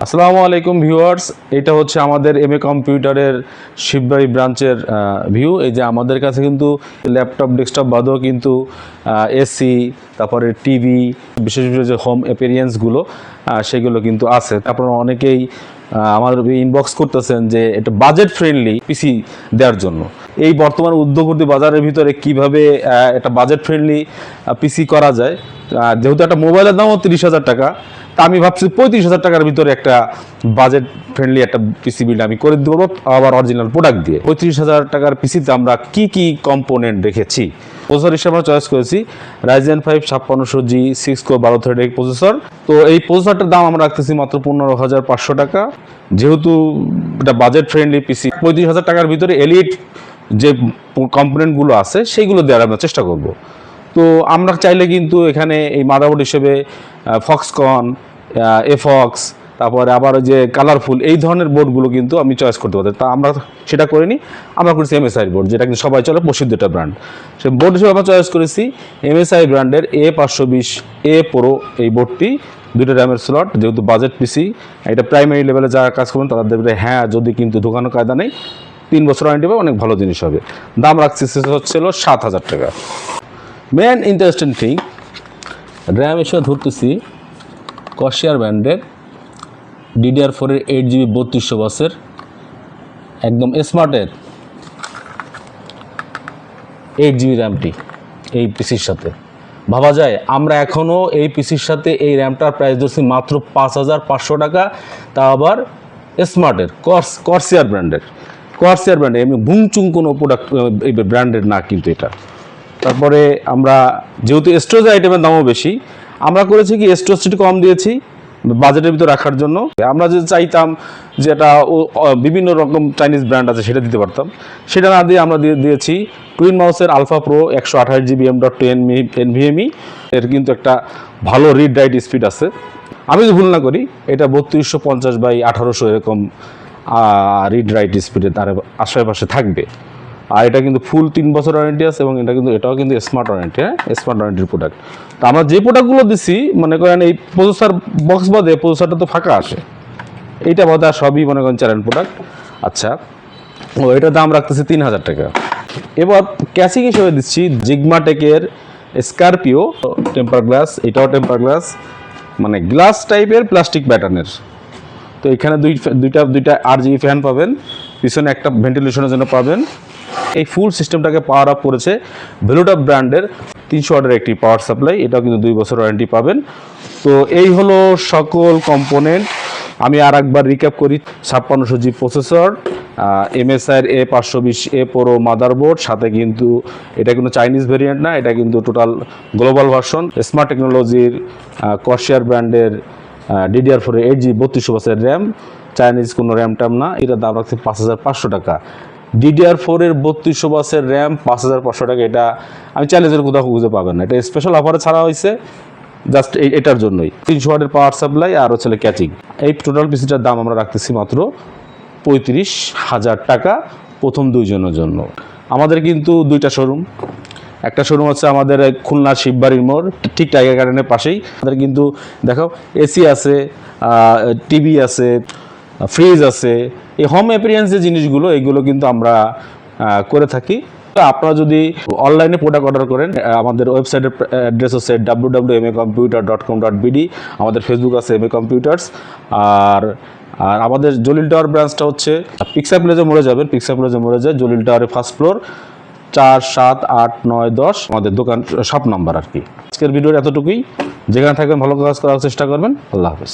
আসসালামু আলাইকুম ভিউয়ার্স, এটা হচ্ছে আমাদের এম এ কম্পিউটারের শিববাড়ি ব্রাঞ্চের ভিউ। এই যে আমাদের কাছে কিন্তু ল্যাপটপ ডেস্কটপ বাদেও কিন্তু এসি, তারপরে টিভি, বিশেষ বিশেষ যে হোম অ্যাপিরিয়েন্সগুলো সেগুলো কিন্তু আছে। আপনারা অনেকেই আমার ইনবক্স করতেছেন যে এটা বাজেট ফ্রেন্ডলি পিসি দেওয়ার জন্য। এই বর্তমান উদ্যোগপতি বাজারের ভিতরে কিভাবে এটা বাজেট ফ্রেন্ডলি পিসি করা যায়, যেহেতু একটা মোবাইলের দামও 30,000 টাকা, তা আমি ভাবছি 35,000 টাকার ভিতরে একটা বাজেট ফ্রেন্ডলি একটা পিসি বিল্ড আমি করে দেবো, আবার অরিজিনাল প্রোডাক্ট দিয়ে। 35,000 টাকার পিসিতে আমরা কি কি কম্পোনেন্ট রেখেছি। প্রসেসর হিসেবে আমরা চয়েস করেছি Ryzen 5 5600G 6 core 12 thread processor. তো এই প্রসেসরটার দাম আমরা রাখতেছি মাত্র 15,500 টাকা। যেহেতু এটা বাজেট ফ্রেন্ডলি পিসি, 35,000 টাকার ভিতরে এলিট যে কম্পোনেন্টগুলো আছে সেইগুলো দেওয়ার আমরা চেষ্টা করব। তো আমরা চাইলে কিন্তু এখানে এই মাদারবোর্ড হিসেবে ফক্সকন, এফক্স, তারপরে আবার যে কালারফুল এই ধরনের বোর্ডগুলো কিন্তু আমি চয়েস করতে পারি। তা আমরা সেটা করিনি, আমরা করেছি MSI বোর্ড, যেটা কিন্তু সবাই চলে, প্রসিদ্ধ একটা ব্র্যান্ড। সেই বোর্ড হিসেবে আমরা চয়েস করেছি MSI ব্র্যান্ডের A520A Pro। এই বোর্ডটি 2টা র্যামের স্লট, যেহেতু বাজেট পিসি, এটা প্রাইমারি লেভেলে যারা কাজ করবেন তাদের দেবে হ্যাঁ, যদি কিন্তু ঢোকানো কায়দা নেই 3 বছর ওয়ারেন্টি পাবে, অনেক ভালো জিনিস হবে। দাম রাখছি হচ্ছিল 7,000 টাকা। মেন ইন্টারেস্টিং থিং, র্যাম হিসেবে ধরতেছি কর্সার ব্র্যান্ডের DDR4 এর 8GB 3200 বাসের একদম স্মার্টের 8GB র্যামটি এই পিসির সাথে। ভাবা যায় আমরা এখনও এই পিসির সাথে এই র্যামটার প্রাইস ধরছি মাত্র 5,500 টাকা, তা আবার স্মার্টের কর্সার ব্র্যান্ডের এমনি বুংচুং কোনো প্রোডাক্ট এই ব্র্যান্ডের না কিন্তু এটা। তারপরে আমরা যেহেতু স্টোরেজ আইটেমের দামও বেশি, আমরা করেছি কি স্টোরেজটি কম দিয়েছি বাজেটের ভিতরে রাখার জন্য। আমরা যে চাইতাম যেটা বিভিন্ন রকম চাইনিজ ব্র্যান্ড আছে সেটা দিতে পারতাম, সেটা না দিয়ে আমরা দিয়েছি টুইন মাউসের alpha pro 128GB M.2 NVMe। এর কিন্তু একটা ভালো রিড রাইট স্পিড আছে। আমি যদি ভুল না করি এটা 3250/1800 এরকম রিড রাইট স্পিডে তার আশেপাশে থাকবে। আর এটা কিন্তু ফুল 3 বছর ওয়ারেন্টি আছে, এবং এটাও কিন্তু স্মার্ট ওয়ারেন্টি, স্মার্ট ওয়ারেন্টির প্রোডাক্ট। তো আমরা যে প্রোডাক্টগুলো দিচ্ছি, মনে করেন এই প্রসেসর বক্স বাদে প্রসেসরটা তো ফাঁকা আসে, এইটা বাদে আর সবই মনে করেন চ্যালেঞ্জ প্রোডাক্ট। আচ্ছা, এটার দাম রাখতেছি 3,000 টাকা। এবার ক্যাসিং হিসেবে দিচ্ছি জিগমাটেকের স্করপিও টেম্পার গ্লাস। এটাও টেম্পার গ্লাস, মানে গ্লাস টাইপের প্লাস্টিক প্যাটার্নের। তো এখানে দুইটা RGB ফ্যান পাবেন, পিছনে একটা ভেন্টিলেশনের জন্য পাবেন। এই ফুল সিস্টেমটাকে পাওয়ার আপ করেছে ভেলুটপ ব্র্যান্ডের 300 ওয়াটের একটি পাওয়ার সাপ্লাই। এটাও কিন্তু 2 বছর ওয়ারেন্টি পাবেন। তো এই হলো সকল কম্পোনেন্ট। আমি আর একবার রিক্যাপ করি। 5600G processor, MSI A520A Pro motherboard, সাথে কিন্তু এটা কিন্তু চাইনিজ ভেরিয়েন্ট না, এটা কিন্তু টোটাল গ্লোবাল ভার্সন। স্মার্ট টেকনোলজির কর্সার ব্র্যান্ডের DDR4 8GB 3200 বাসের র্যাম, চাইনিজ কোনো র্যাম ট্যাম না। এটার দাম রাখছে 5,500 টাকা। DDR4 এর 3200 বাসের র্যাম 5,500 টাকা, এটা আমি চ্যালেঞ্জের কোথাও খুঁজে পাবেন না। এটা স্পেশাল অফারে ছাড়া হয়েছে জাস্ট এটার জন্যই। 300 ওয়াটের পাওয়ার সাপ্লাই আর হচ্ছে ক্যাচিং। এই টোটাল পিসিটার দাম আমরা রাখতেছি মাত্র 35,000 টাকা প্রথম 2 জনের জন্য। আমাদের কিন্তু 2টা শোরুম। একটা শোরুম হচ্ছে আমাদের খুলনা শিববাড়ির মোড়, ঠিক টাইগার গার্ডেনের পাশেই। আমাদের কিন্তু দেখো এসি আছে, টিভি আছে, ফ্রিজ আছে, এই হোম অ্যাপিরিয়েন্স যে জিনিসগুলো এইগুলো কিন্তু আমরা করে থাকি। আপনারা যদি অনলাইনে প্রোডাক্ট অর্ডার করেন, আমাদের ওয়েবসাইটের অ্যাড্রেস হচ্ছে www.macomputer.com.bd। আমাদের ফেসবুক আছে MA কম্পিউটার্স। আর আমাদের জলিল টাওয়ার ব্রাঞ্চটা হচ্ছে পিক্সা প্লেজে মোড়ে যাবেন, পিক্সা প্লেজে মোড়ে যায় জলিল টাওয়ারের ফার্স্ট ফ্লোর 4, 7, 8, 9, 10 আমাদের দোকান শপ নাম্বার আর কি। আজকের ভিডিওর এতটুকুই। যেখানে থাকবেন ভালো কাজ করার চেষ্টা করবেন। আল্লাহ হাফেজ।